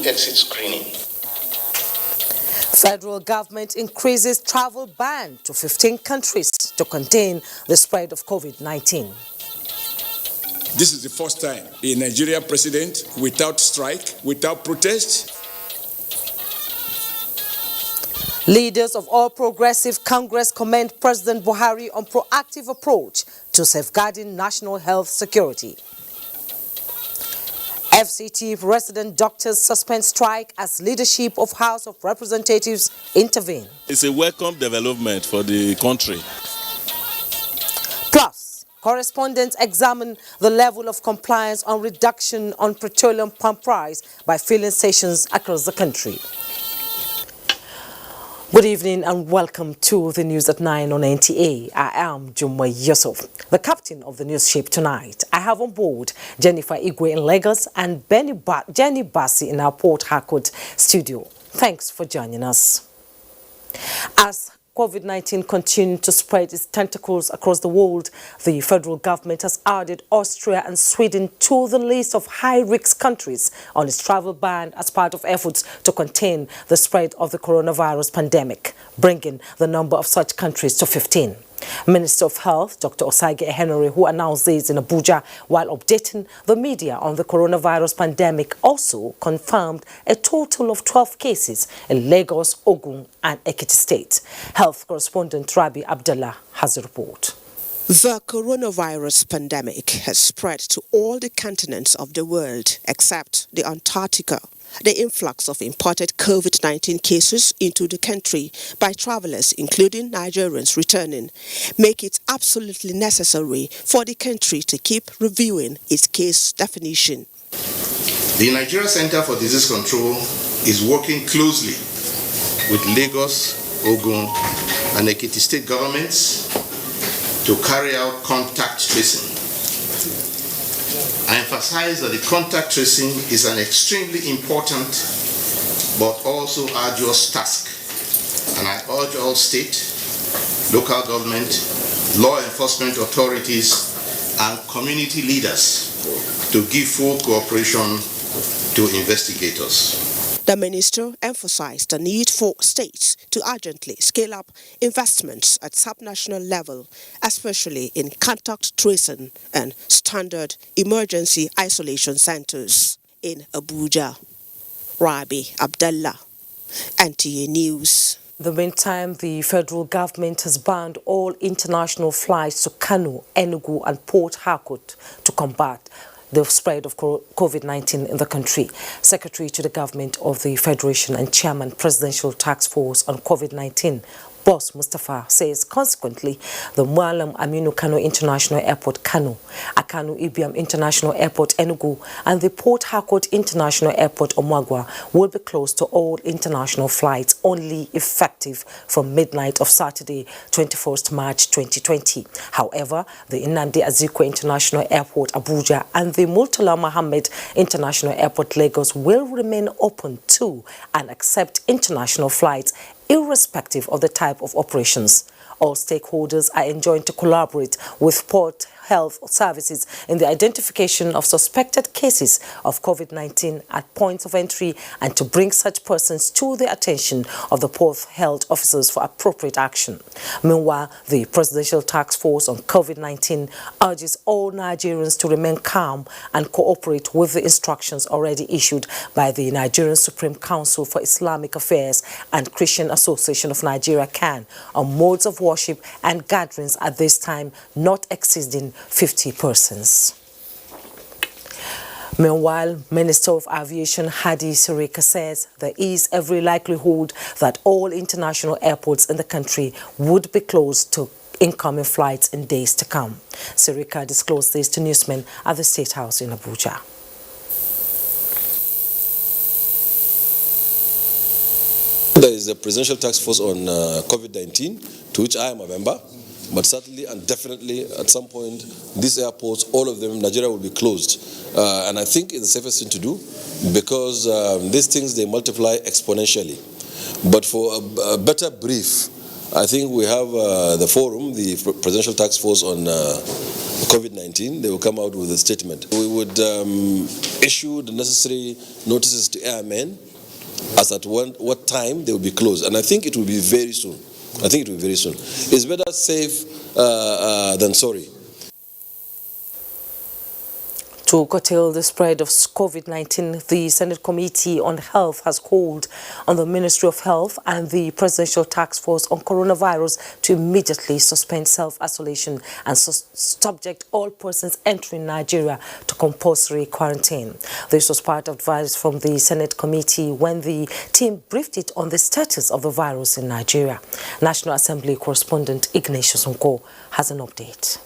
exit screening. Federal government increases travel ban to 15 countries to contain the spread of COVID-19. This is the first time a Nigerian president without strike, without protest. Leaders of All Progressive Congress commend President Buhari on proactive approach to safeguarding national health security. FCT resident doctors suspend strike as leadership of House of Representatives intervene. It's a welcome development for the country. Plus, correspondents examine the level of compliance on reduction on petroleum pump price by filling stations across the country. Good evening and welcome to the news at 9 on NTA. I am Jumwa Yusuf, the captain of the news ship tonight. I have on board Jennifer Igwe in Lagos and Jenny Bassi in our Port Harcourt studio. Thanks for joining us. As COVID-19 continues to spread its tentacles across the world, the federal government has added Austria and Sweden to the list of high-risk countries on its travel ban as part of efforts to contain the spread of the coronavirus pandemic, bringing the number of such countries to 15. Minister of Health, Dr. Osage Henry, who announced this in Abuja while updating the media on the coronavirus pandemic, also confirmed a total of 12 cases in Lagos, Ogun and Ekiti State. Health correspondent Rabi Abdullah has a report. The coronavirus pandemic has spread to all the continents of the world except the Antarctica. The influx of imported COVID-19 cases into the country by travelers, including Nigerians returning, make it absolutely necessary for the country to keep reviewing its case definition. The Nigeria Center for Disease Control is working closely with Lagos, Ogun, and Ekiti state governments to carry out contact tracing. I emphasize that the contact tracing is an extremely important but also arduous task, and I urge all state, local government, law enforcement authorities and community leaders to give full cooperation to investigators. The minister emphasized the need for states to urgently scale up investments at subnational level, especially in contact tracing and standard emergency isolation centers. In Abuja, Rabi Abdullah, NTA News. In the meantime, the federal government has banned all international flights to Kano, Enugu and Port Harcourt to combat the spread of COVID-19 in the country. Secretary to the government of the Federation and Chairman Presidential Task Force on COVID-19, Boss Mustafa, says consequently the Mualam Aminu Kano International Airport Kano, Akanu Ibiam International Airport Enugu and the Port Harcourt International Airport Omagwa will be closed to all international flights only effective from midnight of Saturday 21st March 2020. However, the Nnamdi Azikiwe International Airport Abuja and the Murtala Mohammed International Airport Lagos will remain open to and accept international flights irrespective of the type of operations. All stakeholders are enjoined to collaborate with Port Health Services in the identification of suspected cases of COVID-19 at points of entry and to bring such persons to the attention of the Port Health officers for appropriate action. Meanwhile, the Presidential Task Force on COVID-19 urges all Nigerians to remain calm and cooperate with the instructions already issued by the Nigerian Supreme Council for Islamic Affairs and Christian Association of Nigeria (CAN) on modes of worship and gatherings at this time not exceeding 50 persons. Meanwhile, Minister of Aviation Hadi Sirika says there is every likelihood that all international airports in the country would be closed to incoming flights in days to come. Sirika disclosed this to newsmen at the State House in Abuja. There is a Presidential Task Force on COVID-19, to which I am a member. But certainly and definitely at some point, these airports, all of them in Nigeria will be closed. And I think it's the safest thing to do because these things, they multiply exponentially. But for a better brief I think we have the forum, the Presidential Task Force on COVID-19. They will come out with a statement. We would issue the necessary notices to airmen as at what time they will be closed. And I think it will be very soon. It's better safe than sorry. To curtail the spread of COVID-19, the Senate Committee on Health has called on the Ministry of Health and the Presidential Task Force on Coronavirus to immediately suspend self-isolation and subject all persons entering Nigeria to compulsory quarantine. This was part of advice from the Senate Committee when the team briefed it on the status of the virus in Nigeria. National Assembly correspondent Ignatius Nko has an update.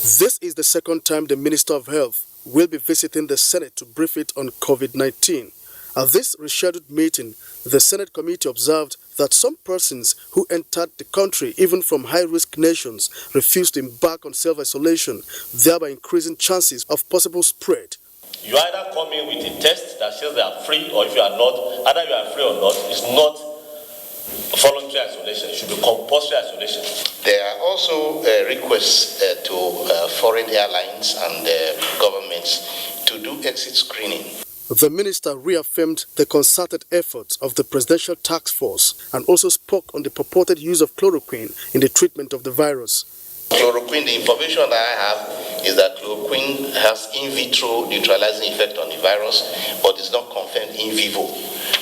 This is the second time the Minister of Health will be visiting the Senate to brief it on COVID-19. At this rescheduled meeting, the Senate committee observed that some persons who entered the country, even from high-risk nations, refused to embark on self-isolation, thereby increasing chances of possible spread. You either come in with a test that says they are free, or if you are not, either you are free or not, it's not voluntary isolation. It should be compulsory isolation. There are also requests to foreign airlines and governments to do exit screening. The minister reaffirmed the concerted efforts of the Presidential Task Force and also spoke on the purported use of chloroquine in the treatment of the virus. Chloroquine, the information that I have is that chloroquine has in vitro neutralizing effect on the virus, but it's not confirmed in vivo.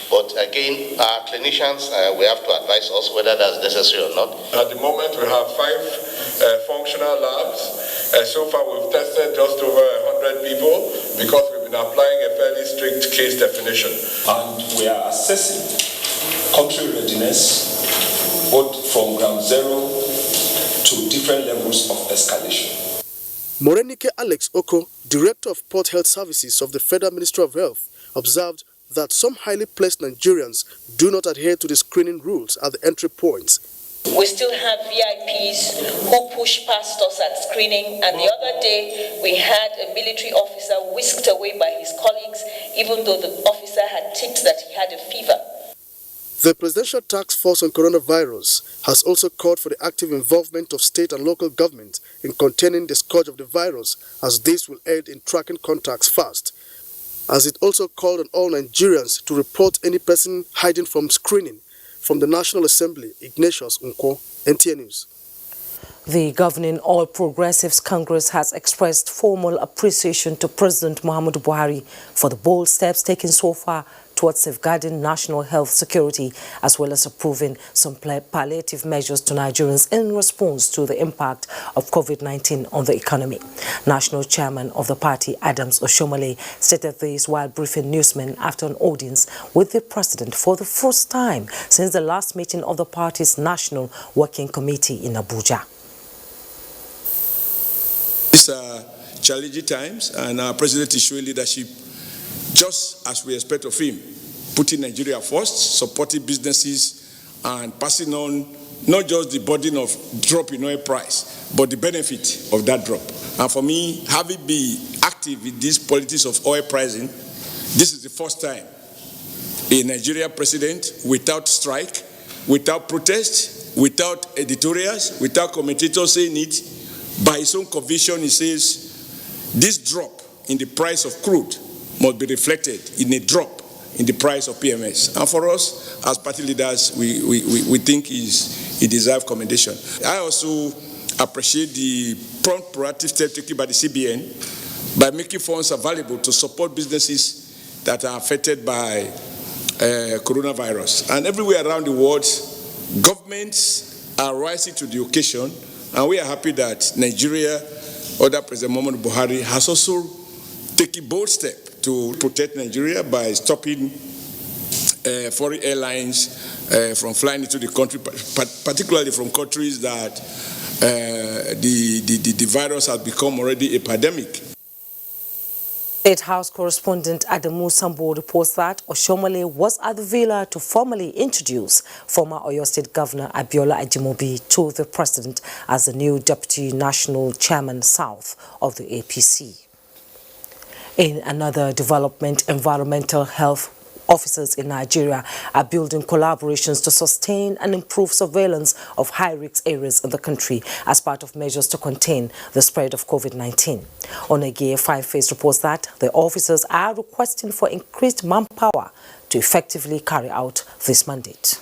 But again, our clinicians will have to advise us whether that's necessary or not. At the moment, we have 5 functional labs. So far, we've tested just over 100 people because we've been applying a fairly strict case definition. And we are assessing country readiness, both from ground zero to different levels of escalation. Morenike Alex Oko, Director of Port Health Services of the Federal Ministry of Health, observed that some highly placed Nigerians do not adhere to the screening rules at the entry points. We still have VIPs who push past us at screening, and the other day we had a military officer whisked away by his colleagues even though the officer had tipped that he had a fever. The Presidential Task Force on Coronavirus has also called for the active involvement of state and local government in containing the scourge of the virus, as this will aid in tracking contacts fast. As it also called on all Nigerians to report any person hiding from screening. From the National Assembly, Ignatius Nko, NTA News. The governing All Progressives Congress has expressed formal appreciation to President Muhammadu Buhari for the bold steps taken so far towards safeguarding national health security, as well as approving some palliative measures to Nigerians in response to the impact of COVID-19 on the economy. National Chairman of the party, Adams Oshomole, stated this while briefing newsmen after an audience with the President for the first time since the last meeting of the party's National Working Committee in Abuja. These are challenging times, and our President is showing leadership just as we expect of him, putting Nigeria first, supporting businesses, and passing on not just the burden of drop in oil price, but the benefit of that drop. And for me, having been active in this politics of oil pricing, this is the first time a Nigerian president, without strike, without protest, without editorials, without commentators saying it, by his own conviction, he says, this drop in the price of crude must be reflected in a drop in the price of PMS. And for us, as party leaders, we think he deserves commendation. I also appreciate the prompt proactive step taken by the CBN by making funds available to support businesses that are affected by coronavirus. And everywhere around the world, governments are rising to the occasion, and we are happy that Nigeria, under President Muhammadu Buhari, has also taken bold steps to protect Nigeria by stopping foreign airlines from flying into the country, particularly from countries that the virus has become already a pandemic. State House correspondent Adamu Sambo reports that Oshomole was at the villa to formally introduce former Oyo State Governor Abiola Ajimobi to the President as the new Deputy National Chairman South of the APC. In another development, environmental health Officers in Nigeria are building collaborations to sustain and improve surveillance of high-risk areas in the country as part of measures to contain the spread of COVID-19. Onegye Fine-Face reports that the officers are requesting for increased manpower to effectively carry out this mandate.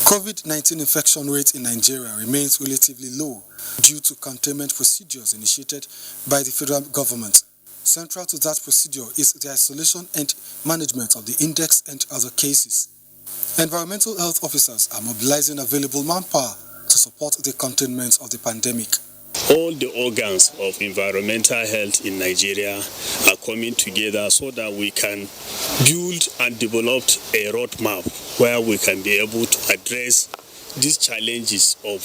COVID-19 infection rate in Nigeria remains relatively low due to containment procedures initiated by the federal government. Central to that procedure is the isolation and management of the index and other cases. Environmental health officers are mobilizing available manpower to support the containment of the pandemic. All the organs of environmental health in Nigeria are coming together so that we can build and develop a roadmap where we can be able to address these challenges of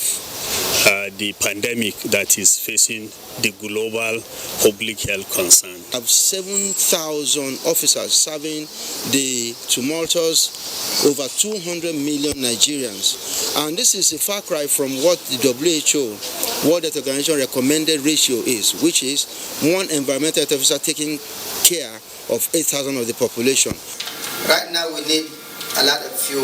the pandemic that is facing the global public health concern. We have 7,000 officers serving the tumultuous over 200 million Nigerians. And this is a far cry from what the WHO, World Health Organization recommended ratio is, which is one environmental health officer taking care of 8,000 of the population. Right now we need a lot of few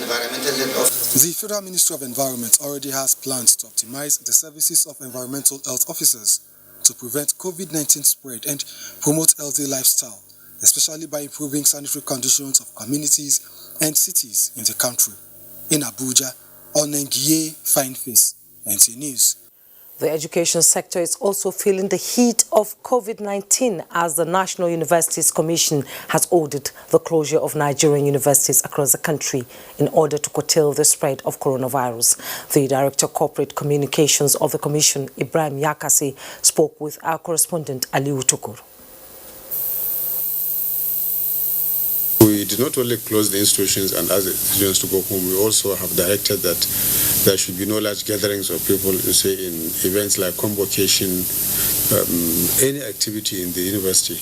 environmental health officers. The Federal Ministry of Environment already has plans to optimize the services of environmental health officers to prevent COVID-19 spread and promote healthy lifestyle, especially by improving sanitary conditions of communities and cities in the country. In Abuja, Onegye Fine-Face, NC News. The education sector is also feeling the heat of COVID-19 as the National Universities Commission has ordered the closure of Nigerian universities across the country in order to curtail the spread of coronavirus. The Director of Corporate Communications of the Commission, Ibrahim Yakasi, spoke with our correspondent Aliu Tukur. We did not only close the institutions and ask the students to go home, we also have directed that there should be no large gatherings of people, say in events like convocation, any activity in the university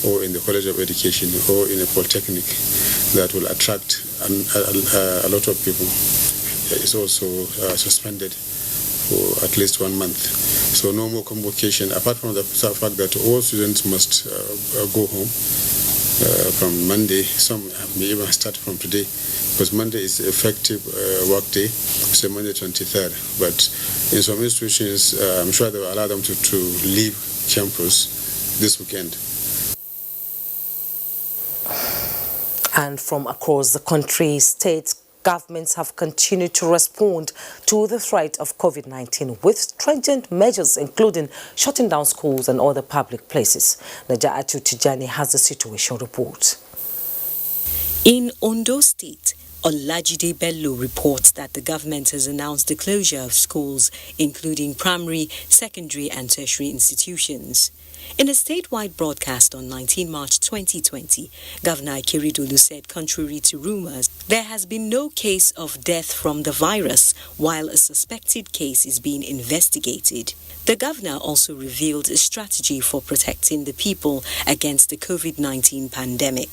or in the College of Education or in a polytechnic that will attract a lot of people. It's also suspended for at least 1 month. So no more convocation, apart from the fact that all students must go home from Monday. Some may even start from today, because Monday is effective work day, so Monday 23rd. But in some institutions, I'm sure they will allow them to leave campus this weekend. And from across the country, states governments have continued to respond to the threat of COVID-19 with stringent measures, including shutting down schools and other public places. Najatu Tijani has the situation report. In Ondo State, Olajide Bello reports that the government has announced the closure of schools, including primary, secondary and tertiary institutions. In a statewide broadcast on 19 March 2020, Governor Akeredolu said, contrary to rumors, there has been no case of death from the virus, while a suspected case is being investigated. The governor also revealed a strategy for protecting the people against the COVID-19 pandemic.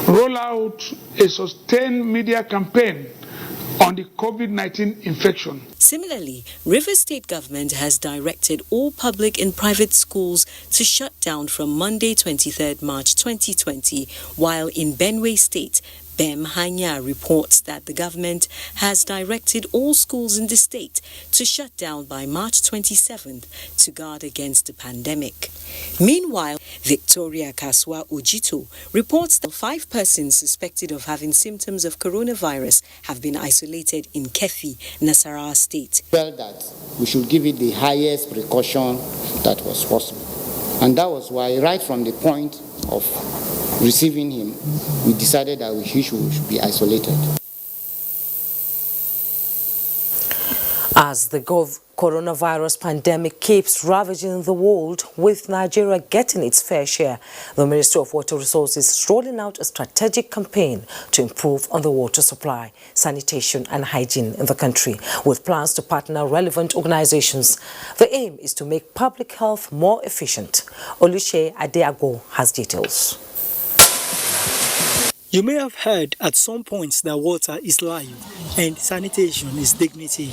Roll out a sustained media campaign on the COVID-19 infection. Similarly, Rivers State government has directed all public and private schools to shut down from Monday 23rd March 2020, while in Benue State, Bem Hanya reports that the government has directed all schools in the state to shut down by March 27th to guard against the pandemic. Meanwhile, Victoria Kaswa Ojito reports that 5 persons suspected of having symptoms of coronavirus have been isolated in Kefi, Nasarawa State. Felt that we should give it the highest precaution that was possible. And that was why, right from the point of receiving him, we decided that he should be isolated. As the coronavirus pandemic keeps ravaging the world, with Nigeria getting its fair share, the Ministry of Water Resources is rolling out a strategic campaign to improve on the water supply, sanitation and hygiene in the country, with plans to partner relevant organizations. The aim is to make public health more efficient. Olushe Adeago has details. You may have heard at some points that water is life and sanitation is dignity.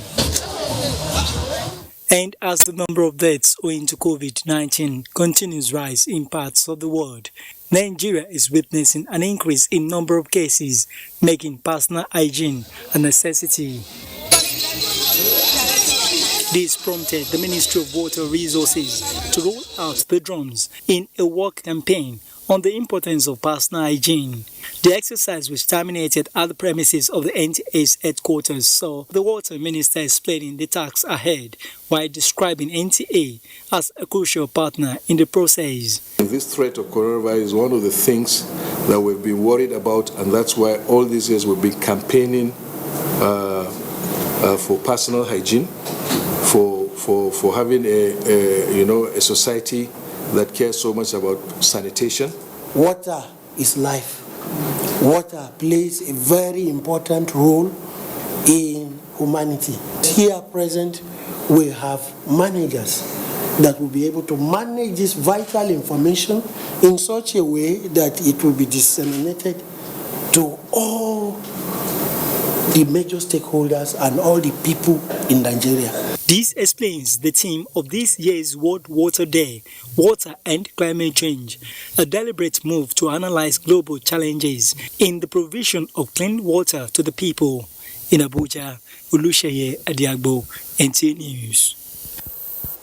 And as the number of deaths owing to COVID-19 continues to rise in parts of the world, Nigeria is witnessing an increase in number of cases, making personal hygiene a necessity. This prompted the Ministry of Water Resources to roll out the drums in a work campaign on the importance of personal hygiene. The exercise was terminated at the premises of the NTA's headquarters, so the Water Minister explaining the task ahead while describing NTA as a crucial partner in the process. This threat of coronavirus is one of the things that we've been worried about, and that's why all these years we've been campaigning for personal hygiene, for having a society that cares so much about sanitation. Water is life. Water plays a very important role in humanity. Here present, we have managers that will be able to manage this vital information in such a way that it will be disseminated to all the major stakeholders and all the people in Nigeria. This explains the theme of this year's World Water Day, Water and Climate Change, a deliberate move to analyze global challenges in the provision of clean water to the people. In Abuja, Olusheye Adiagbo, NTA News.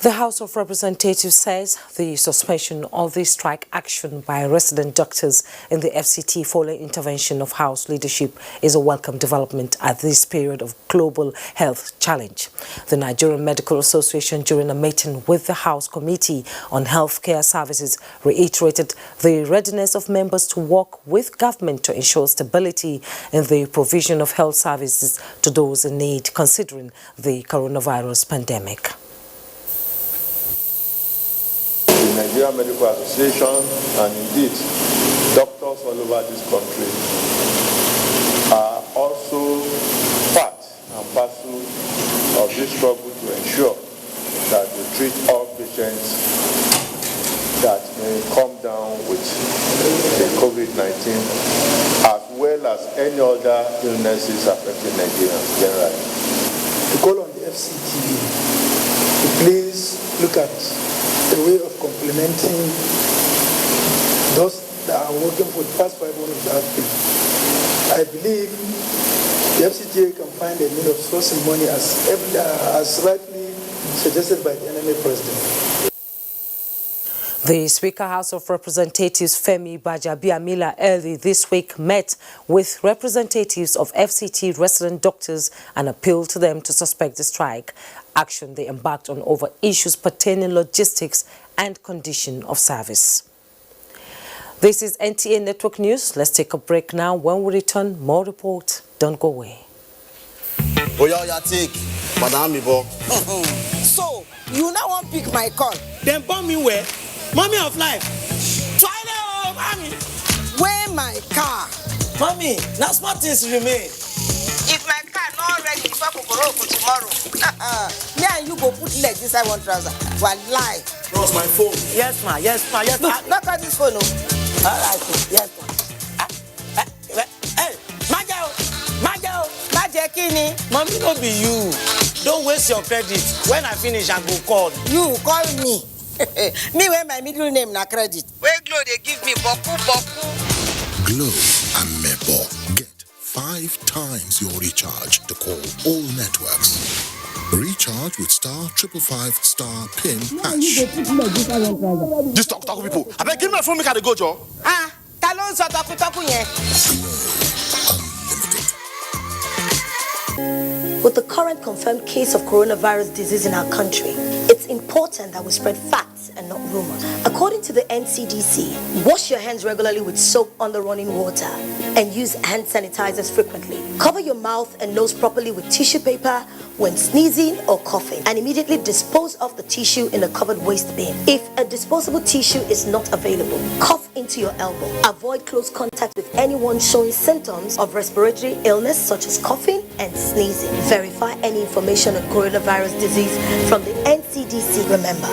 The House of Representatives says the suspension of the strike action by resident doctors in the FCT following intervention of House leadership is a welcome development at this period of global health challenge. The Nigerian Medical Association, during a meeting with the House Committee on Healthcare Services, reiterated the readiness of members to work with government to ensure stability in the provision of health services to those in need, considering the coronavirus pandemic. The Nigerian Medical Association and indeed doctors all over this country are also part and parcel of this struggle to ensure that we treat all patients that may come down with the COVID-19 as well as any other illnesses affecting Nigerians generally. To call on the FCT to please look at the way of complementing those that are working for the past 5 months of the outbreak. I believe the FCTA can find a means of sourcing money as rightly suggested by the NMA President. The Speaker House of Representatives Femi Bajabiamila early this week met with representatives of FCT resident doctors and appealed to them to suspend the strike action they embarked on over issues pertaining logistics and condition of service. This is NTA Network News. Let's take a break now. When we return, more reports. Don't go away. So, you now want to pick my call? Then bomb me where? Mommy of life. Toilet, mommy. Where my car? Mommy, now smart things remain. If my car not ready before Kokoro for tomorrow, me and you go put leg inside one trouser. One lie. Lost my phone. Yes, ma. Yes, ma. Yes, ma. Look at this phone. No. All right. Yes, ma. Hey, Majo Kini. Mommy, no be you. Don't waste your credit. When I finish, I go call. You call me. Me wear my middle name na credit. Where Glow they give me boku. Glow and Mebo. Get 5 times your recharge to call all networks. Recharge with *555* #PIN#. This talk people. I beg give me phone make I go, Joe. Ah, talon so talk yen. With the current confirmed case of coronavirus disease in our country, it's important that we spread facts and not rumors. According to the NCDC, wash your hands regularly with soap under running water and use hand sanitizers frequently. Cover your mouth and nose properly with tissue paper when sneezing or coughing, and immediately dispose of the tissue in a covered waste bin. If a disposable tissue is not available, cough into your elbow. Avoid close contact with anyone showing symptoms of respiratory illness such as coughing and sneezing. Verify any information on coronavirus disease from the NCDC. Remember,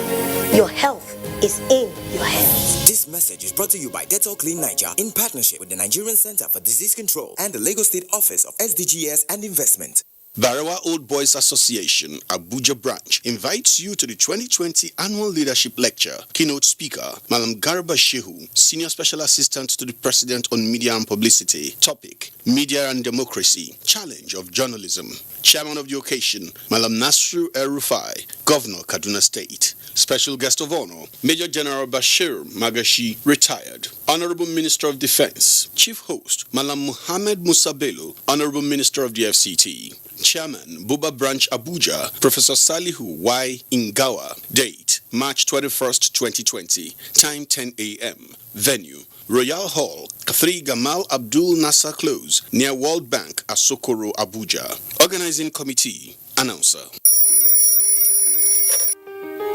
your health is in your hands. This message is brought to you by Dettol Clean Niger in partnership with the Nigerian Center for Disease Control and the Lagos State Office of SDGs and Investment. Barawa Old Boys Association, Abuja branch, invites you to the 2020 Annual Leadership Lecture. Keynote speaker, Malam Garba Shehu, Senior Special Assistant to the President on Media and Publicity. Topic, Media and Democracy, Challenge of Journalism. Chairman of the occasion, Malam Nasru El-Rufai, Governor, Kaduna State. Special guest of honor, Major General Bashir Magashi, retired. Honorable Minister of Defense. Chief host, Malam Muhammad Musa Bello, Honorable Minister of the FCT. Chairman, Buba Branch Abuja, Professor Salihu Y. Ingawa. Date, March 21st, 2020. Time 10 a.m. Venue, Royal Hall, 3 Gamal Abdul Nasser Close, near World Bank, Asokoro, Abuja. Organizing Committee, Announcer.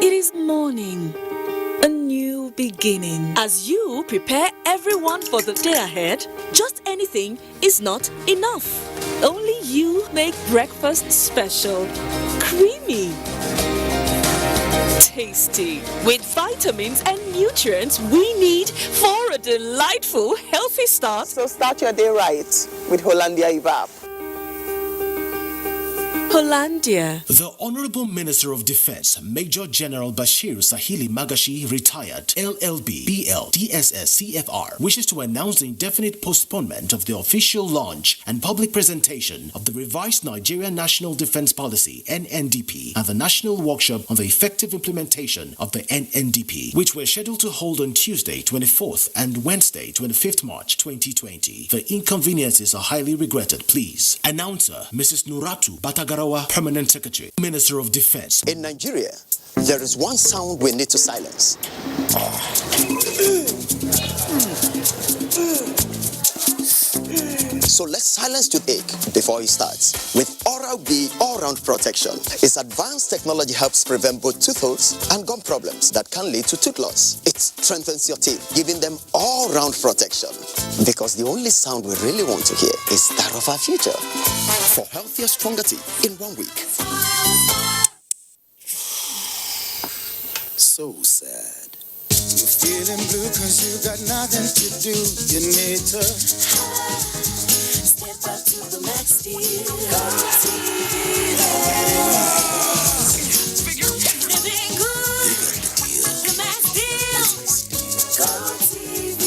It is morning, a new beginning. As you prepare everyone for the day ahead, just anything is not enough. Only you make breakfast special, creamy, tasty, with vitamins and nutrients we need for a delightful, healthy start. So start your day right with Hollandia Evap. Hollandia. The Honorable Minister of Defense, Major General Bashir Sahili Magashi, retired, LLB, BL, DSS, CFR, wishes to announce the indefinite postponement of the official launch and public presentation of the revised Nigerian National Defense Policy, NNDP, and the National Workshop on the effective implementation of the NNDP, which were scheduled to hold on Tuesday, 24th and Wednesday, 25th March, 2020. The inconveniences are highly regretted, please. Announcer, Mrs. Nuratu Batagara, Permanent Secretary, Minister of Defense. In Nigeria, there is one sound we need to silence. So let's silence toothache before it starts with Oral-B All-Round Protection. Its advanced technology helps prevent both tooth holes and gum problems that can lead to tooth loss. It strengthens your teeth, giving them all-round protection. Because the only sound we really want to hear is that of our future. For healthier, stronger teeth in 1 week. So sad. You're feeling blue cause you got nothing to do. You need to step up to the max deal. Go TV living good. The max deal. Go TV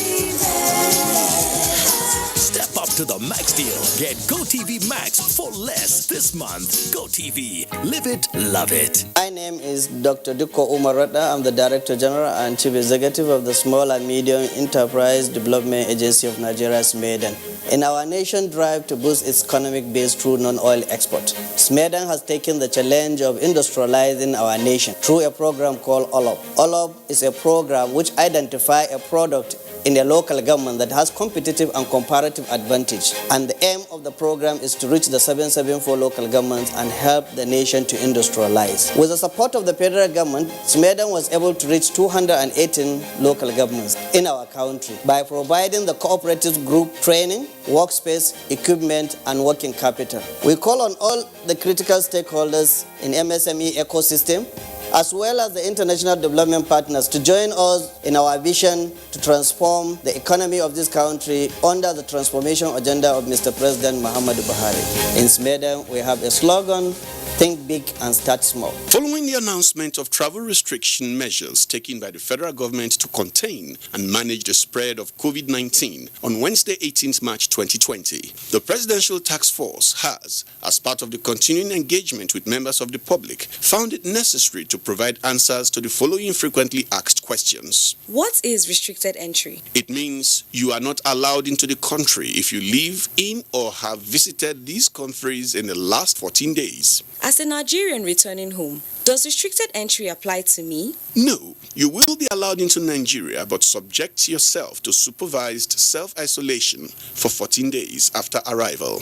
Step up to the max deal. Get GoTV Max for less this month. GoTV. Live it, love it. My name is Dr. Duko Umarata. I'm the Director General and Chief Executive of the Small and Medium Enterprise Development Agency of Nigeria, SMEDEN. In our nation drive to boost its economic base through non-oil export, SMEDEN has taken the challenge of industrializing our nation through a program called OLOP. OLOP is a program which identifies a product in a local government that has competitive and comparative advantage. And the aim of the program is to reach the 774 local governments and help the nation to industrialize. With the support of the federal government, SMEDEN was able to reach 218 local governments in our country by providing the cooperative group training, workspace, equipment, and working capital. We call on all the critical stakeholders in MSME ecosystem, as well as the international development partners, to join us in our vision to transform the economy of this country under the transformation agenda of Mr. President Muhammadu Buhari. In SMEDEN, we have a slogan, think big and start small. Following the announcement of travel restriction measures taken by the federal government to contain and manage the spread of COVID-19 on Wednesday, 18th March 2020, the Presidential Task Force has, as part of the continuing engagement with members of the public, found it necessary to provide answers to the following frequently asked questions. What is restricted entry? It means you are not allowed into the country if you live in or have visited these countries in the last 14 days. As a Nigerian returning home, does restricted entry apply to me? No, you will be allowed into Nigeria, but subject yourself to supervised self-isolation for 14 days after arrival.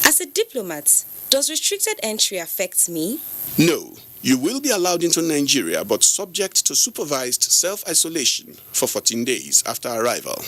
As a diplomat, does restricted entry affect me? No, you will be allowed into Nigeria, but subject to supervised self-isolation for 14 days after arrival.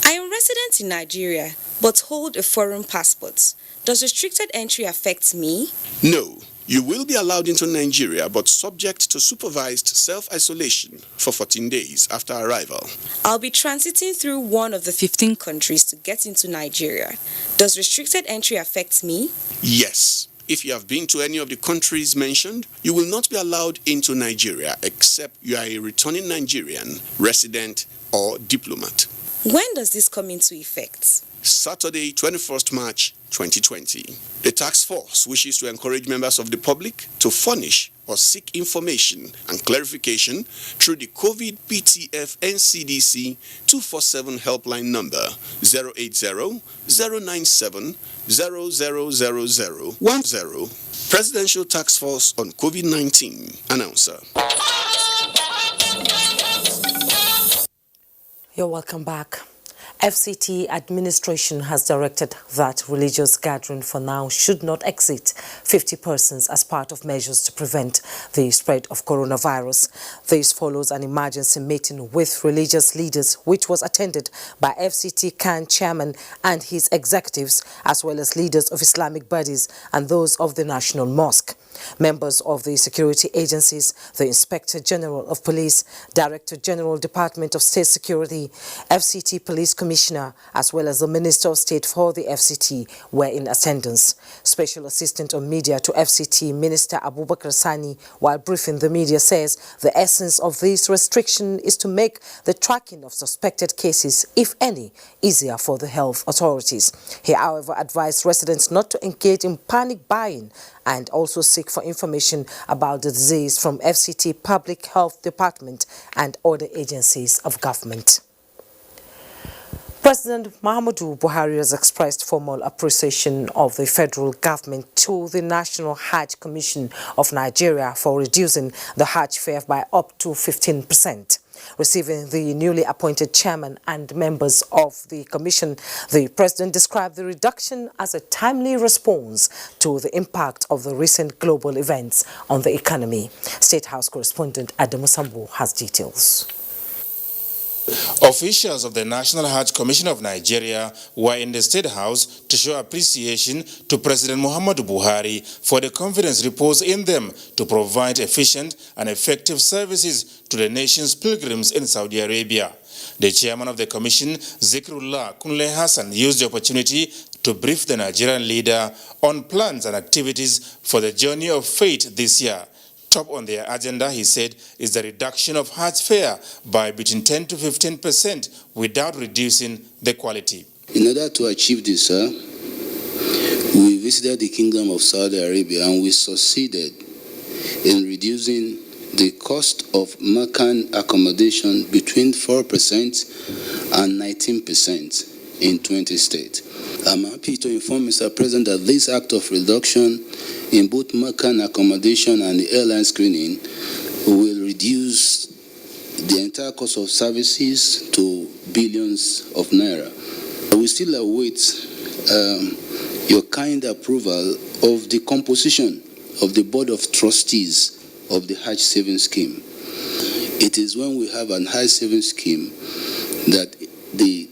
I am resident in Nigeria, but hold a foreign passport. Does restricted entry affect me? No. You will be allowed into Nigeria, but subject to supervised self-isolation for 14 days after arrival. I'll be transiting through one of the 15 countries to get into Nigeria. Does restricted entry affect me? Yes. If you have been to any of the countries mentioned, you will not be allowed into Nigeria except you are a returning Nigerian, resident, or diplomat. When does this come into effect? Saturday, 21st March 2020. The task force wishes to encourage members of the public to furnish or seek information and clarification through the COVID PTF NCDC 247 helpline number 080-097-000010. Presidential Task Force on COVID-19. Announcer. You're welcome back. FCT administration has directed that religious gathering for now should not exceed 50 persons as part of measures to prevent the spread of coronavirus. This follows an emergency meeting with religious leaders which was attended by FCT CAN chairman and his executives, as well as leaders of Islamic bodies and those of the National Mosque. Members of the security agencies, the Inspector General of Police, Director General Department of State Security, FCT Police Commissioner, as well as the Minister of State for the FCT were in attendance. Special Assistant on Media to FCT Minister Abubakar Sani, while briefing the media, says the essence of this restriction is to make the tracking of suspected cases, if any, easier for the health authorities. He, however, advised residents not to engage in panic buying and also seek for information about the disease from FCT Public Health Department and other agencies of government. President Muhammadu Buhari has expressed formal appreciation of the federal government to the National Hajj Commission of Nigeria for reducing the Hajj fare by up to 15%. Receiving the newly appointed chairman and members of the commission, the president described the reduction as a timely response to the impact of the recent global events on the economy. State House correspondent Adamu Sambo has details. Officials of the National Hajj Commission of Nigeria were in the State House to show appreciation to President Muhammadu Buhari for the confidence reposed in them to provide efficient and effective services to the nation's pilgrims in Saudi Arabia. The chairman of the commission, Zikrullah Kunle Hassan, used the opportunity to brief the Nigerian leader on plans and activities for the journey of faith this year. Top on their agenda, he said, is the reduction of Hajj fare by between 10 to 15% without reducing the quality. In order to achieve this, we visited the Kingdom of Saudi Arabia and we succeeded in reducing the cost of Meccan accommodation between 4% and 19% in 20 states. I'm happy to inform Mr. President that this act of reduction in both Meccan accommodation and the airline screening will reduce the entire cost of services to billions of naira. We still await your kind approval of the composition of the Board of Trustees of the Hajj Savings Scheme. It is when we have an Hajj Savings Scheme that the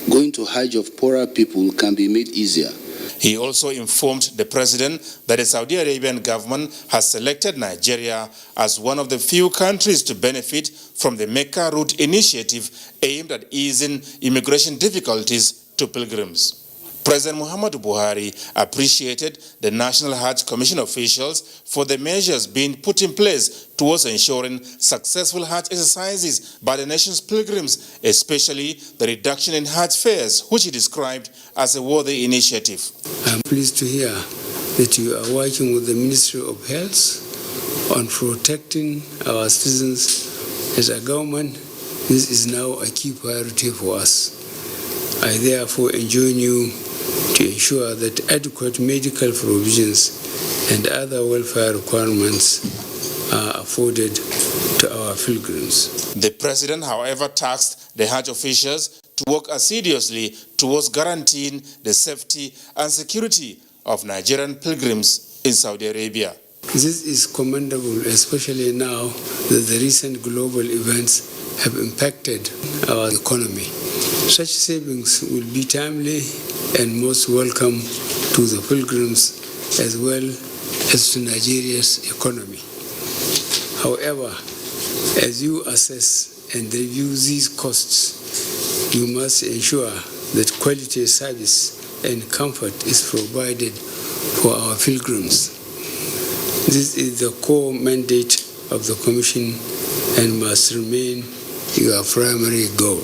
going to Hajj of poorer people can be made easier. He also informed the president that the Saudi Arabian government has selected Nigeria as one of the few countries to benefit from the Mecca Route initiative aimed at easing immigration difficulties to pilgrims. President Muhammadu Buhari appreciated the National Hajj Commission officials for the measures being put in place towards ensuring successful Hajj exercises by the nation's pilgrims, especially the reduction in Hajj fares, which he described as a worthy initiative. I'm pleased to hear that you are working with the Ministry of Health on protecting our citizens. As a government, this is now a key priority for us. I therefore enjoin you to ensure that adequate medical provisions and other welfare requirements are afforded to our pilgrims. The president, however, tasked the Hajj officials to work assiduously towards guaranteeing the safety and security of Nigerian pilgrims in Saudi Arabia. This is commendable, especially now that the recent global events have impacted our economy. Such savings will be timely and most welcome to the pilgrims as well as to Nigeria's economy. However, as you assess and review these costs, you must ensure that quality service and comfort is provided for our pilgrims. This is the core mandate of the Commission and must remain your primary goal.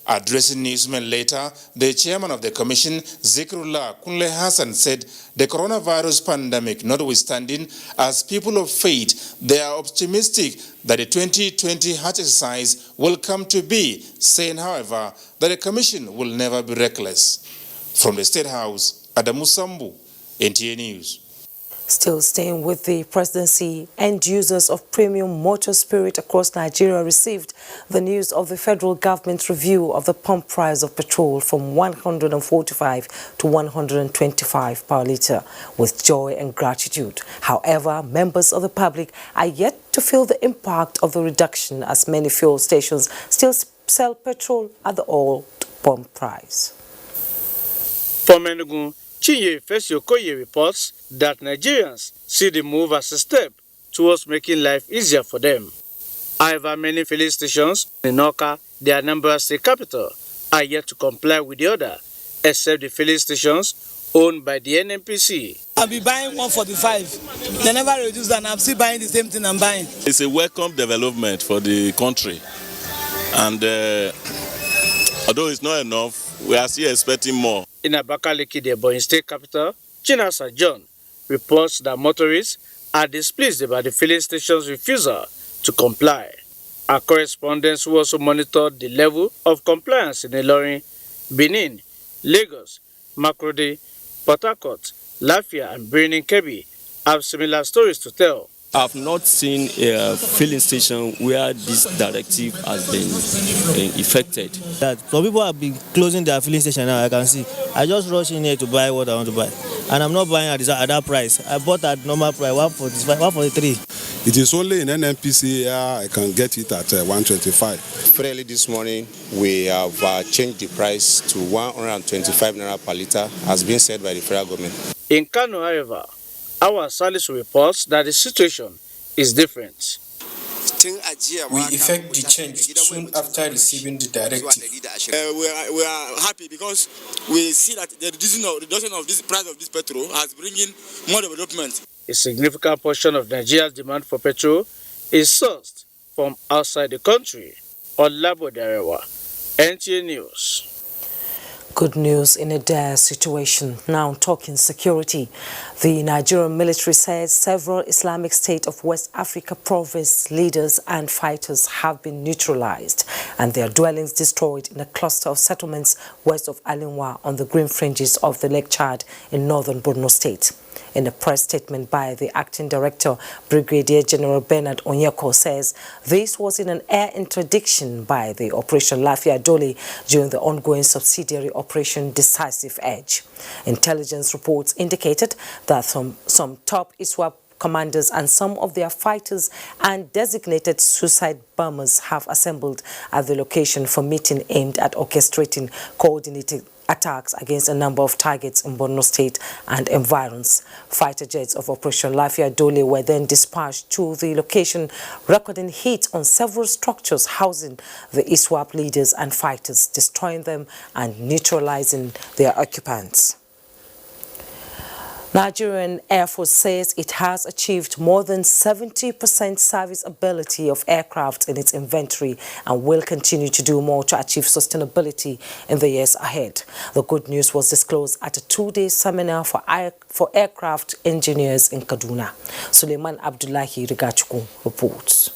Addressing newsmen later, the chairman of the commission, Zikrullah Kunle Hassan, said the coronavirus pandemic notwithstanding, as people of faith, they are optimistic that the 2020 Hajj exercise will come to be, saying, however, that the commission will never be reckless. From the State House, Adamu Sambu, NTA News. Still staying with the presidency, end users of premium motor spirit across Nigeria received the news of the federal government's review of the pump price of petrol from 145 to 125 per litre with joy and gratitude. However, members of the public are yet to feel the impact of the reduction, as many fuel stations still sell petrol at the old pump price. From Enugu, Chiye Fesiokoye reports that Nigerians see the move as a step towards making life easier for them. However, many filling stations in Oka, the Anambra State capital, are yet to comply with the order, except the filling stations owned by the NNPC. I'll be buying 145. They never reduce that, and I'm still buying the same thing I'm buying. It's a welcome development for the country. And although it's not enough, we are still expecting more. In Abakaliki, the Ebonyi State capital, Chinasa John reports that motorists are displeased about the filling station's refusal to comply. Our correspondents who also monitored the level of compliance in Ilorin, Benin, Lagos, Makurdi, Port Harcourt, Lafia and Birnin Kebbi have similar stories to tell. I've not seen a filling station where this directive has been effected. Some people have been closing their filling station now, I can see. I just rush in here to buy what I want to buy. And I'm not buying at that price. I bought at normal price, 145, 143. It is only in NNPC I can get it at 125. Fairly this morning, we have changed the price to 125 naira per litre, as been said by the federal government. In Kano, however, our Salisu reports that the situation is different. We effect the change soon after receiving the directive. We are happy because we see that the reduction of this price of this petrol has bringing more development. A significant portion of Nigeria's demand for petrol is sourced from outside the country. Olabo Darewa, NTA News. Good news in a dire situation. Now talking security. The Nigerian military says several Islamic State of West Africa province leaders and fighters have been neutralized and their dwellings destroyed in a cluster of settlements west of Alinwa on the green fringes of the Lake Chad in northern Borno State. In a press statement by the acting director, Brigadier General Bernard Onyeko, says this was in an air interdiction by the Operation Lafia Dole during the ongoing subsidiary Operation Decisive Edge. Intelligence reports indicated that some top ISWAP commanders and some of their fighters and designated suicide bombers have assembled at the location for meeting aimed at orchestrating coordinated attacks against a number of targets in Borno State and environs. Fighter jets of Operation Lafia Dole were then dispatched to the location, recording hits on several structures housing the ISWAP leaders and fighters, destroying them and neutralizing their occupants. Nigerian Air Force says it has achieved more than 70% serviceability of aircraft in its inventory and will continue to do more to achieve sustainability in the years ahead. The good news was disclosed at a two-day seminar for aircraft engineers in Kaduna. Suleiman Abdullahi Rigachuku reports.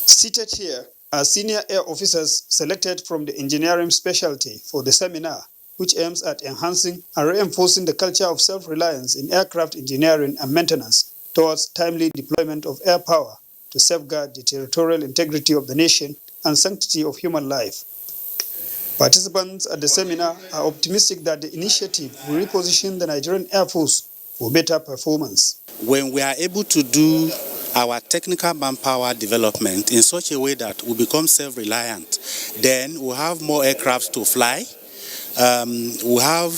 Seated here are senior air officers selected from the engineering specialty for the seminar, which aims at enhancing and reinforcing the culture of self-reliance in aircraft engineering and maintenance towards timely deployment of air power to safeguard the territorial integrity of the nation and sanctity of human life. Participants at the seminar are optimistic that the initiative will reposition the Nigerian Air Force for better performance. When we are able to do our technical manpower development in such a way that we become self-reliant, then we'll have more aircraft to fly. We have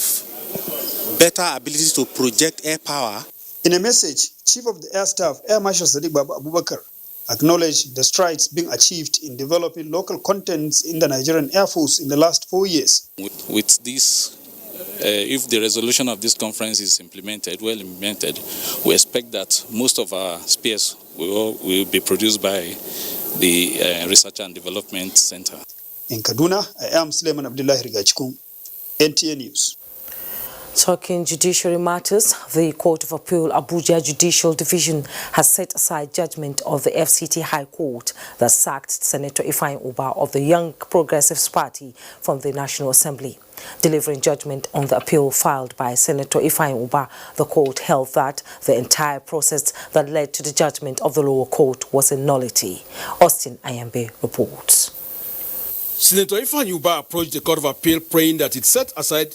better ability to project air power. In a message, Chief of the Air Staff, Air Marshal Sadiq Baba Abubakar, acknowledged the strides being achieved in developing local contents in the Nigerian Air Force in the last 4 years. With this if the resolution of this conference is well implemented, we expect that most of our spares will be produced by the Research and Development Center. In Kaduna, I am Suleiman Abdullahi Rigachkum, NTA News. Talking judiciary matters, the Court of Appeal Abuja Judicial Division has set aside judgment of the FCT High Court that sacked Senator Ifeanyi Ubah of the Young Progressives Party from the National Assembly. Delivering judgment on the appeal filed by Senator Ifeanyi Ubah, the court held that the entire process that led to the judgment of the lower court was a nullity. Austin Ayambe reports. Senator Ifeanyi Ubah approached the Court of Appeal praying that it set aside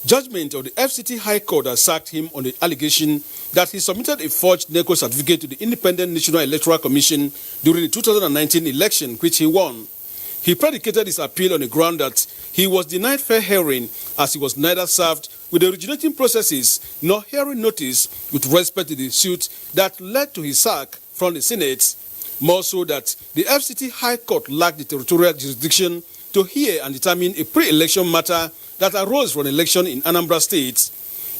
judgment of the FCT High Court that sacked him on the allegation that he submitted a forged NECO certificate to the Independent National Electoral Commission during the 2019 election, which he won. He predicated his appeal on the ground that he was denied fair hearing as he was neither served with the originating processes nor hearing notice with respect to the suit that led to his sack from the Senate. More so that the FCT High Court lacked the territorial jurisdiction to hear and determine a pre-election matter that arose from an election in Anambra State.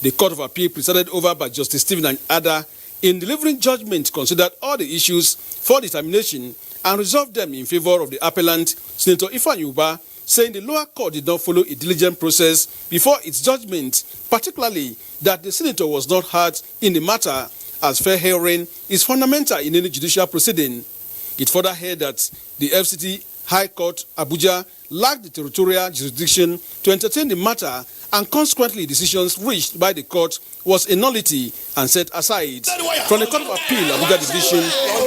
The Court of Appeal, presided over by Justice Stephen Anyada, in delivering judgment, considered all the issues for determination and resolved them in favor of the appellant, Senator Ifeanyi Ubah, saying the lower court did not follow a diligent process before its judgment, particularly that the senator was not heard in the matter, as fair hearing is fundamental in any judicial proceeding. It further held that the FCT High Court, Abuja, lacked the territorial jurisdiction to entertain the matter, and consequently decisions reached by the court was a nullity and set aside. From the Court of Appeal, Abuja Division,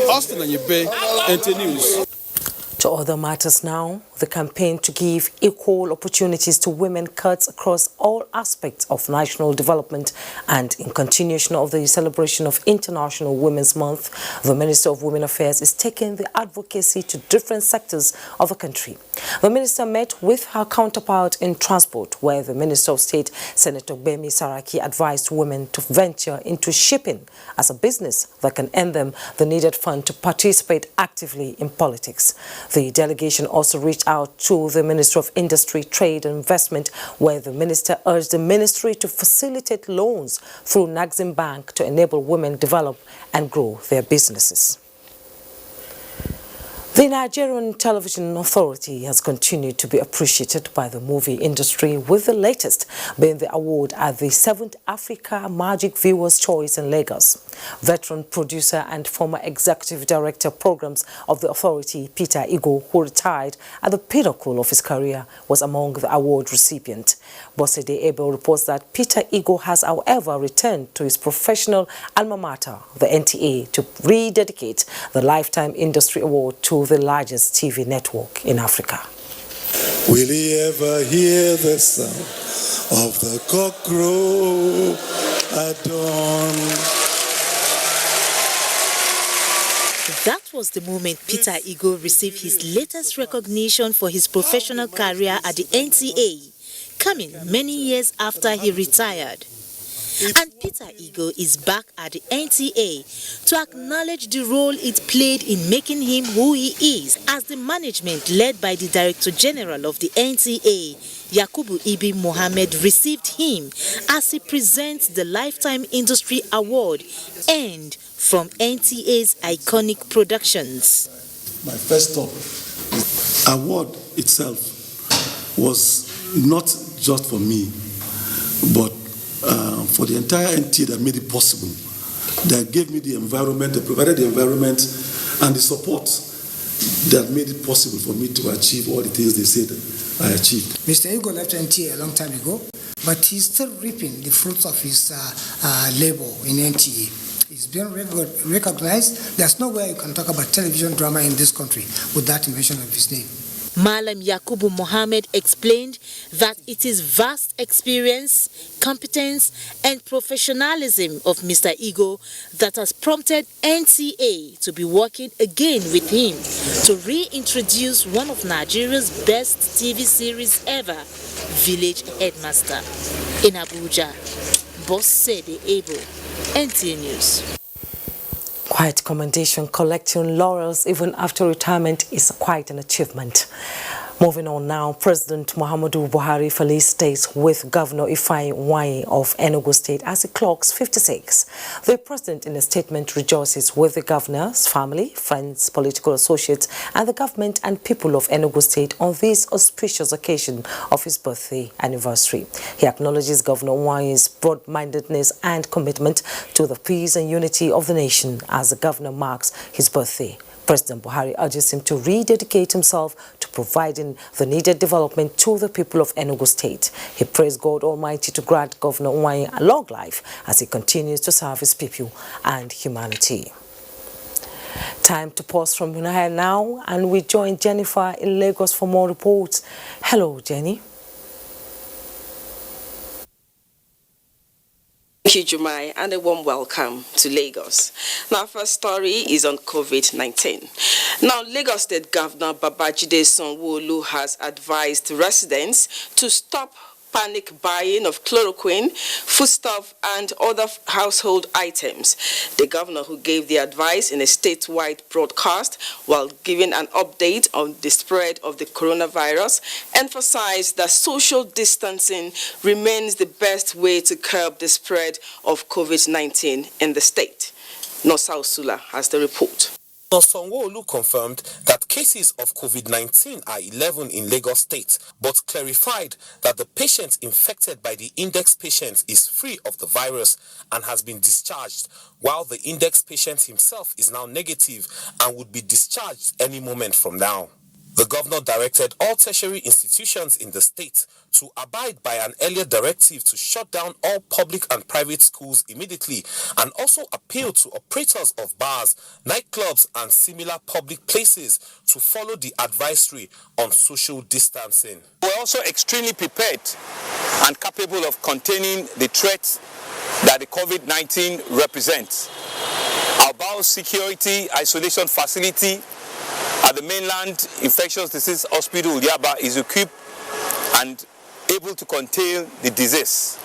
Austin Anyebe, NTA News. To other matters now, the campaign to give equal opportunities to women cuts across all aspects of national development, and in continuation of the celebration of International Women's Month, the Minister of Women Affairs is taking the advocacy to different sectors of the country. The minister met with her counterpart in transport, where the Minister of State, Senator Gbemi Saraki, advised women to venture into shipping as a business that can earn them the needed fund to participate actively in politics. The delegation also reached out to the Minister of Industry, Trade and Investment, where the minister urged the ministry to facilitate loans through Naxim Bank to enable women develop and grow their businesses. The Nigerian Television Authority has continued to be appreciated by the movie industry, with the latest being the award at the 7th Africa Magic Viewers' Choice in Lagos. Veteran producer and former executive director of programs of the authority, Peter Igo, who retired at the pinnacle of his career, was among the award recipients. Bosede Abel reports that Peter Igo has, however, returned to his professional alma mater, the NTA, to rededicate the Lifetime Industry Award to the largest TV network in Africa. Will he ever hear the sound of the cockcrow at dawn? That was the moment Peter Igo received his latest recognition for his professional career at the NTA, coming many years after he retired. And Peter Igo is back at the NTA to acknowledge the role it played in making him who he is, as the management led by the Director General of the NTA, Yakubu Ibi Mohammed, received him as he presents the Lifetime Industry Award earned from NTA's iconic productions. My first stop, the award itself was not just for me, but for the entire NTA that made it possible, that gave me the environment, that provided the environment and the support that made it possible for me to achieve all the things they said I achieved. Mr. Igo left NTA a long time ago, but he's still reaping the fruits of his labor in NTA. He's been recognized. There's no way you can talk about television drama in this country without mention of his name. Malam Yakubu Mohammed explained that it is vast experience, competence, and professionalism of Mr. Igo that has prompted NTA to be working again with him to reintroduce one of Nigeria's best TV series ever, Village Headmaster. In Abuja, Bosede Abel, NTA News. Quite commendation. Collecting laurels even after retirement is quite an achievement. Moving on now, President Muhammadu Buhari felicitates with Governor Ifeanyi Uwahyan of Enugu State as he clocks 56. The president in a statement rejoices with the governor's family, friends, political associates and the government and people of Enugu State on this auspicious occasion of his birthday anniversary. He acknowledges Governor Uwahyan's broad-mindedness and commitment to the peace and unity of the nation as the governor marks his birthday. President Buhari urges him to rededicate himself to providing the needed development to the people of Enugu State. He prays God Almighty to grant Governor Uwahyan a long life as he continues to serve his people and humanity. Time to pause from here now, and we join Jennifer in Lagos for more reports. Hello, Jenny. Thank you, Jumai, and a warm welcome to Lagos. Now, our first story is on COVID-19. Now, Lagos State Governor Babajide Sanwo-Olu has advised residents to stop panic buying of chloroquine, foodstuff, and other household items. The governor, who gave the advice in a statewide broadcast while giving an update on the spread of the coronavirus, emphasized that social distancing remains the best way to curb the spread of COVID-19 in the state. Nosa Osula has the report. Sanwo-Olu confirmed that cases of COVID-19 are 11 in Lagos State, but clarified that the patient infected by the index patient is free of the virus and has been discharged, while the index patient himself is now negative and would be discharged any moment from now. The governor directed all tertiary institutions in the state to abide by an earlier directive to shut down all public and private schools immediately, and also appealed to operators of bars, nightclubs and similar public places to follow the advisory on social distancing. We're also extremely prepared and capable of containing the threat that the COVID-19 represents. Our biosecurity isolation facility at the mainland infectious disease hospital Yaba is equipped and able to contain the disease.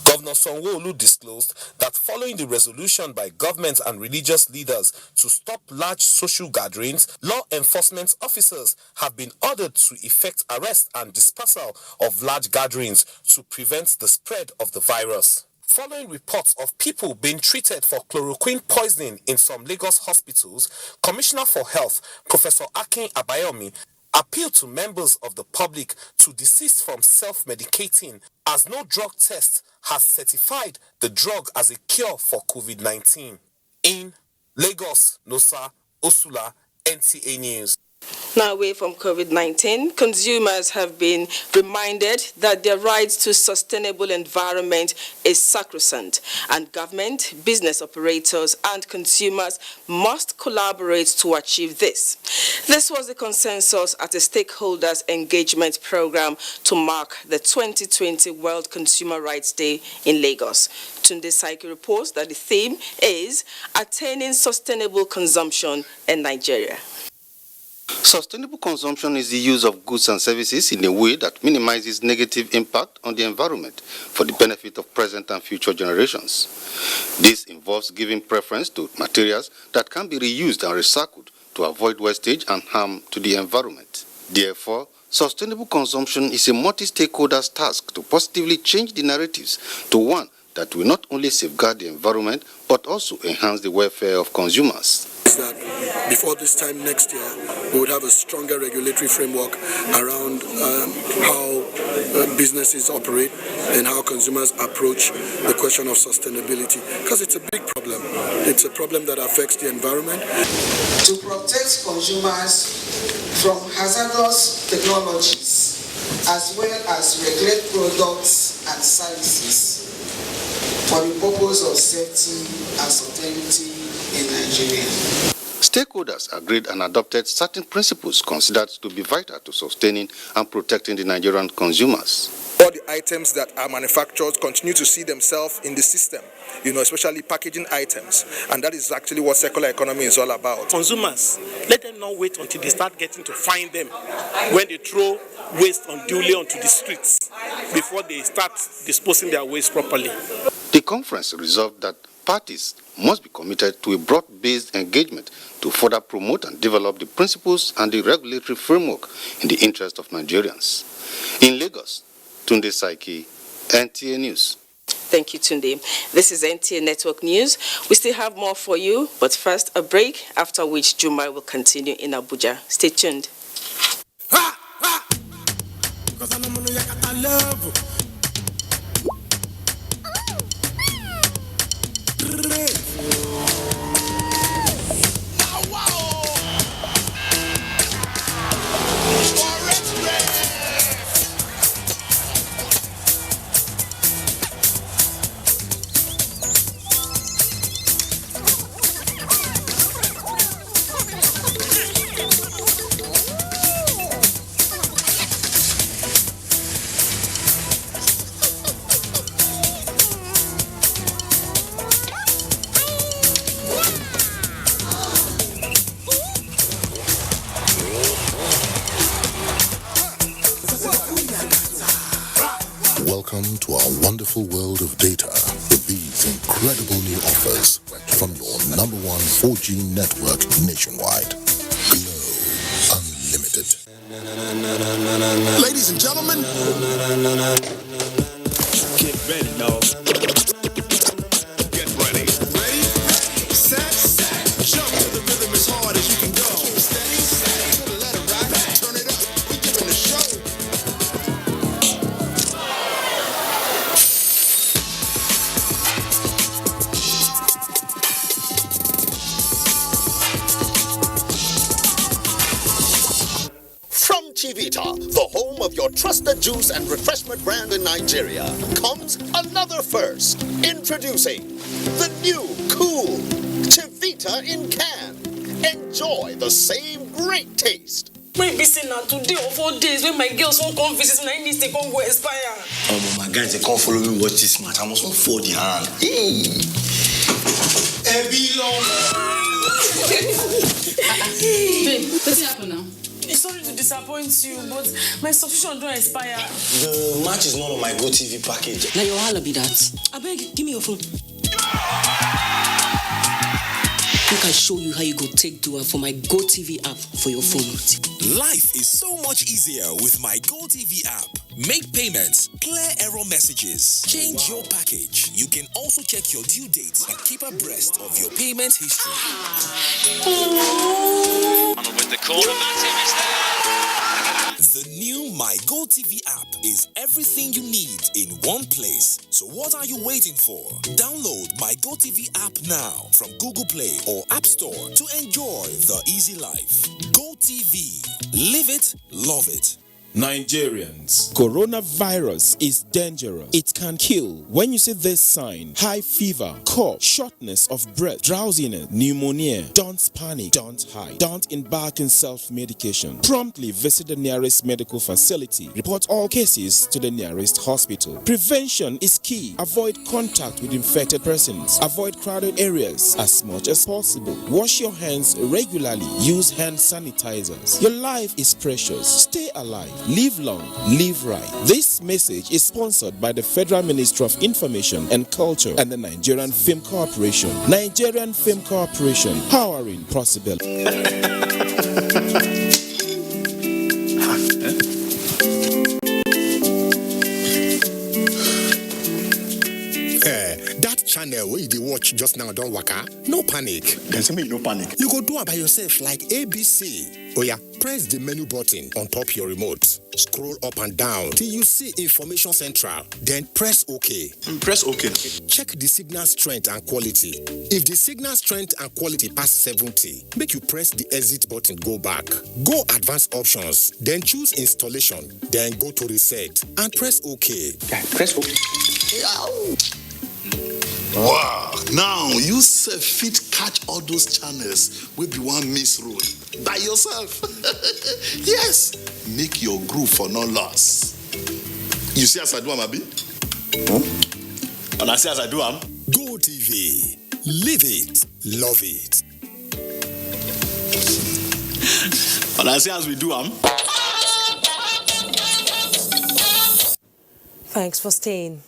Governor Sanwo-Olu disclosed that following the resolution by government and religious leaders to stop large social gatherings, law enforcement officers have been ordered to effect arrest and dispersal of large gatherings to prevent the spread of the virus. Following reports of people being treated for chloroquine poisoning in some Lagos hospitals, Commissioner for Health, Professor Akin Abayomi, appealed to members of the public to desist from self-medicating, as no drug test has certified the drug as a cure for COVID-19. In Lagos, Nosa Osula, NTA News. Now, away from COVID-19, consumers have been reminded that their right to sustainable environment is sacrosanct, and government, business operators and consumers must collaborate to achieve this. This was the consensus at a stakeholders engagement program to mark the 2020 World Consumer Rights Day in Lagos. Tunde Saiki reports that the theme is attaining sustainable consumption in Nigeria. Sustainable consumption is the use of goods and services in a way that minimizes negative impact on the environment for the benefit of present and future generations. This involves giving preference to materials that can be reused and recycled to avoid wastage and harm to the environment. Therefore, sustainable consumption is a multi-stakeholders task to positively change the narratives to one that will not only safeguard the environment but also enhance the welfare of consumers. That before this time next year, we would have a stronger regulatory framework around how businesses operate and how consumers approach the question of sustainability, because it's a big problem. It's a problem that affects the environment. To protect consumers from hazardous technologies as well as regulate products and services for the purpose of safety and sustainability in Nigeria. Stakeholders agreed and adopted certain principles considered to be vital to sustaining and protecting the Nigerian consumers. All the items that are manufactured continue to see themselves in the system, especially packaging items. And that is actually what circular economy is all about. Consumers, let them not wait until they start getting to find them when they throw waste unduly onto the streets before they start disposing their waste properly. The conference resolved that parties must be committed to a broad-based engagement to further promote and develop the principles and the regulatory framework in the interest of Nigerians. In Lagos, Tunde Saiki, NTA News. Thank you, Tunde. This is NTA Network News. We still have more for you, but first a break, after which Juma will continue in Abuja. Stay tuned. Welcome to our wonderful world of data with these incredible new offers from your #1 4G network nationwide. Glow Unlimited. Ladies and gentlemen, get ready, y'all. Get ready. Ready, set, jump to the rhythm as hard as you can go. Steady, to the letter, right? Turn it up, we giving the show. Chivita, the home of your trusted juice and refreshment brand in Nigeria, comes another first. Introducing the new cool Chivita in can. Enjoy the same great taste. Maybe say now today or 4 days when my girls won't come visit and I need to go expire. Oh, my guys, they can't follow me watch this match. I must not fold the hand. Babe, what's happening now? Sorry to disappoint you, but my subscription don't expire. The match is not on my GoTV package. Now your holla be that. I beg, give me your phone. I can show you how you go take do it for my GoTV app for your phone. Life is so much easier with my GoTV app. Make payments, clear error messages, change your package. You can also check your due dates and keep abreast of your payment history. With the corner, Matip is there. The new My GoTV app is everything you need in one place. So what are you waiting for? Download My GoTV app now from Google Play or App Store to enjoy the easy life. GoTV. Live it, love it. Nigerians, coronavirus is dangerous. It can kill. When you see this sign, high fever, cough, shortness of breath, drowsiness, pneumonia, don't panic, don't hide. Don't embark in self-medication. Promptly visit the nearest medical facility. Report all cases to the nearest hospital. Prevention is key. Avoid contact with infected persons. Avoid crowded areas as much as possible. Wash your hands regularly. Use hand sanitizers. Your life is precious. Stay alive. Live long, live right. This message is sponsored by the Federal Ministry of Information and Culture and the Nigerian Film Corporation. Nigerian Film Corporation, powering possibility. That channel where you watch just now don't waka. No panic. Then say me no panic. You go do it by yourself like ABC. Oh yeah, press the menu button on top your remote. Scroll up and down till you see Information Central. Then press OK. Press OK. Check the signal strength and quality. If the signal strength and quality pass 70, make you press the exit button, go back. Go advanced options, then choose installation, then go to reset and press OK. Yeah, press OK. Wow! Now you fit catch all those channels wey be one miss road by yourself. Yes, make your groove for no loss. You see as I do am, abi? And I see as I do am. GoTV, live it, love it. And I see as we do am. Thanks for staying.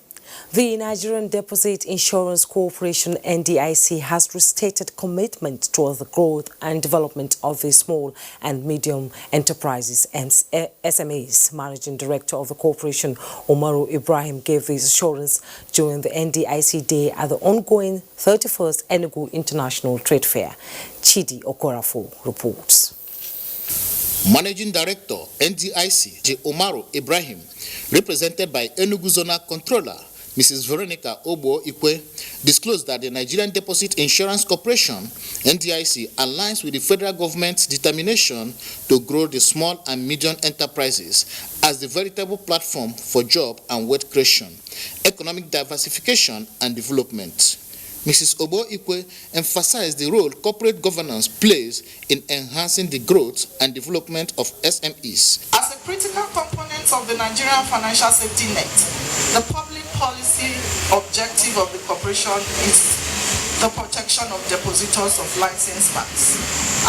The Nigerian Deposit Insurance Corporation (NDIC) has restated commitment toward the growth and development of the small and medium enterprises and SMEs. Managing Director of the corporation, Umaru Ibrahim, gave this assurance during the NDIC Day at the ongoing 31st Enugu International Trade Fair. Chidi Okorafo reports. Managing Director, NDIC, Umaru Ibrahim, represented by Enugu Zonal Controller, Mrs. Veronica Obo Ikwe, disclosed that the Nigerian Deposit Insurance Corporation, NDIC, aligns with the federal government's determination to grow the small and medium enterprises as the veritable platform for job and wealth creation, economic diversification and development. Mrs. Obo Ikwe emphasized the role corporate governance plays in enhancing the growth and development of SMEs. As a critical component of the Nigerian financial safety net, the public policy objective of the corporation is the protection of depositors of licensed banks,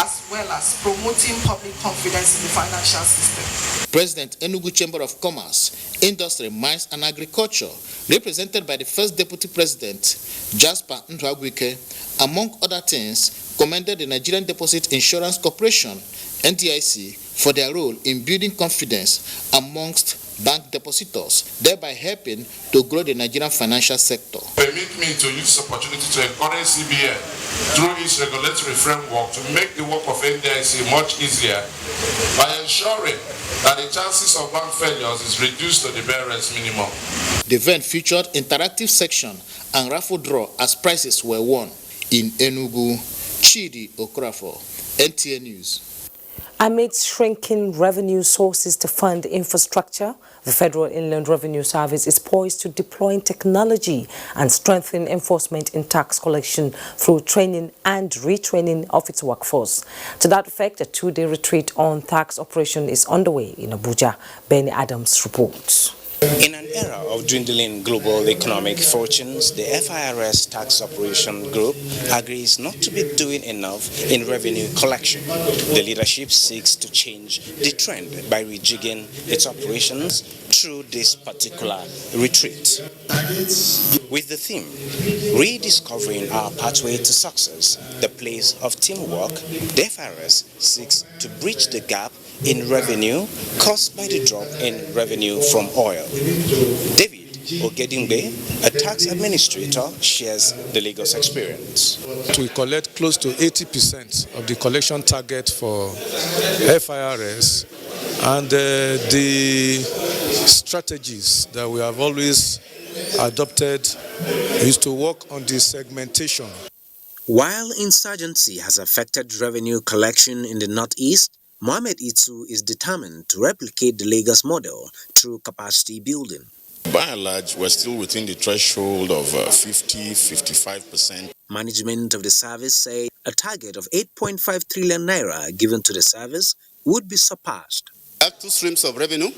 as well as promoting public confidence in the financial system. President Enugu Chamber of Commerce, Industry, Mines and Agriculture, represented by the First Deputy President, Jasper Ndwagwike, among other things, commended the Nigerian Deposit Insurance Corporation, NDIC, for their role in building confidence amongst bank depositors, thereby helping to grow the Nigerian financial sector. Permit me to use this opportunity to encourage CBN through its regulatory framework to make the work of NDIC much easier by ensuring that the chances of bank failures is reduced to the barest minimum. The event featured interactive section and raffle draw as prizes were won in Enugu. Chidi Okorafo, NTA News. Amid shrinking revenue sources to fund infrastructure, the Federal Inland Revenue Service is poised to deploy technology and strengthen enforcement in tax collection through training and retraining of its workforce. To that effect, a two-day retreat on tax operation is underway in Abuja. Benny Adams reports. In an era of dwindling global economic fortunes, the FIRS Tax Operation Group agrees not to be doing enough in revenue collection. The leadership seeks to change the trend by rejigging its operations through this particular retreat. With the theme, Rediscovering Our Pathway to Success, the place of teamwork, the FIRS seeks to bridge the gap in revenue caused by the drop in revenue from oil. David Ogedingbe, a tax administrator, shares the Lagos experience. We collect close to 80% of the collection target for FIRS, and the strategies that we have always adopted is to work on the segmentation. While insurgency has affected revenue collection in the Northeast, Mohamed Itu is determined to replicate the Lagos model through capacity building. By and large, we're still within the threshold of 50-55%. Management of the service say a target of 8.5 trillion naira given to the service would be surpassed. There are two streams of revenue: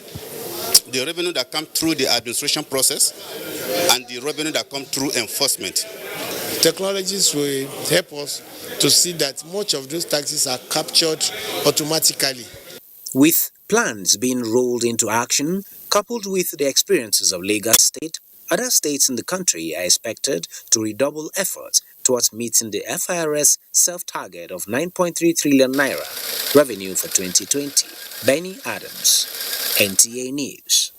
the revenue that comes through the administration process and the revenue that comes through enforcement. Technologies will help us to see that much of those taxes are captured automatically. With plans being rolled into action, coupled with the experiences of Lagos State, other states in the country are expected to redouble efforts towards meeting the FIRS self-target of 9.3 trillion naira revenue for 2020. Benny Adams, NTA News.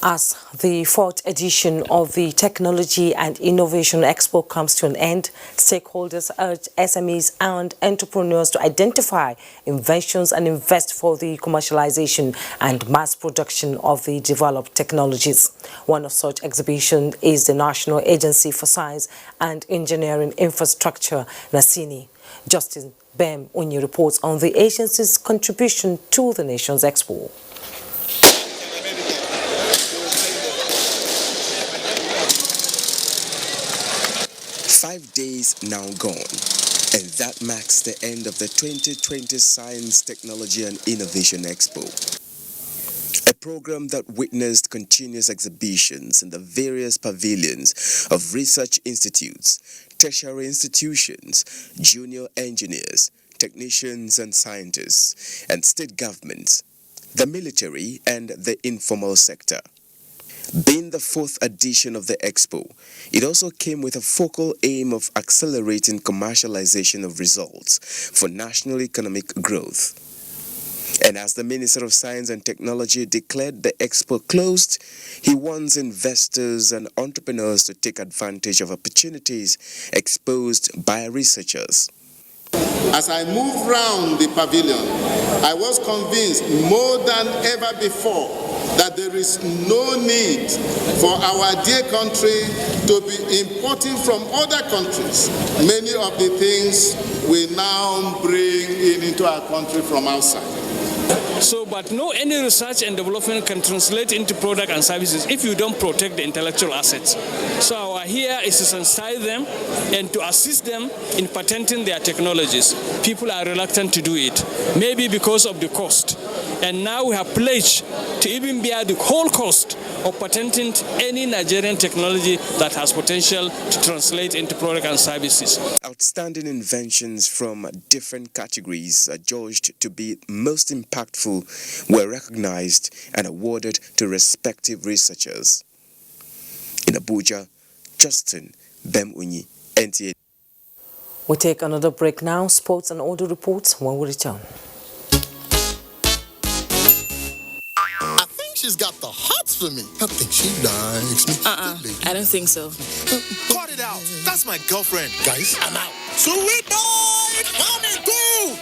As the fourth edition of the Technology and Innovation Expo comes to an end, stakeholders urge SMEs and entrepreneurs to identify inventions and invest for the commercialization and mass production of the developed technologies. One of such exhibitions is the National Agency for Science and Engineering Infrastructure, NASINI. Justin Bem Unyi reports on the agency's contribution to the nation's expo. 5 days now gone, and that marks the end of the 2020 Science, Technology and Innovation Expo. A program that witnessed continuous exhibitions in the various pavilions of research institutes, tertiary institutions, junior engineers, technicians and scientists, and state governments, the military and the informal sector. Being the fourth edition of the expo, it also came with a focal aim of accelerating commercialization of results for national economic growth. And as the Minister of Science and Technology declared the expo closed, he wants investors and entrepreneurs to take advantage of opportunities exposed by researchers. As I moved round the pavilion, I was convinced more than ever before that there is no need for our dear country to be importing from other countries many of the things we now bring into our country from outside. So, but no any research and development can translate into product and services if you don't protect the intellectual assets. So our here is to sensitize them and to assist them in patenting their technologies. People are reluctant to do it, maybe because of the cost. And now we have pledged to even bear the whole cost of patenting any Nigerian technology that has potential to translate into product and services. Outstanding inventions from different categories judged to be most impactful were recognized and awarded to respective researchers. In Abuja, Justin Bemunyi, NTA. We take another break now. Sports and audio reports when we return. I think she's got the hots for me. I think she likes me. I don't think so. Cut it out. That's my girlfriend. Guys, I'm out. Sweet boy, coming through.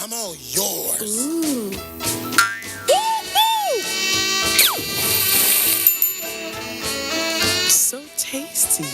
I'm all yours. Ooh. So tasty.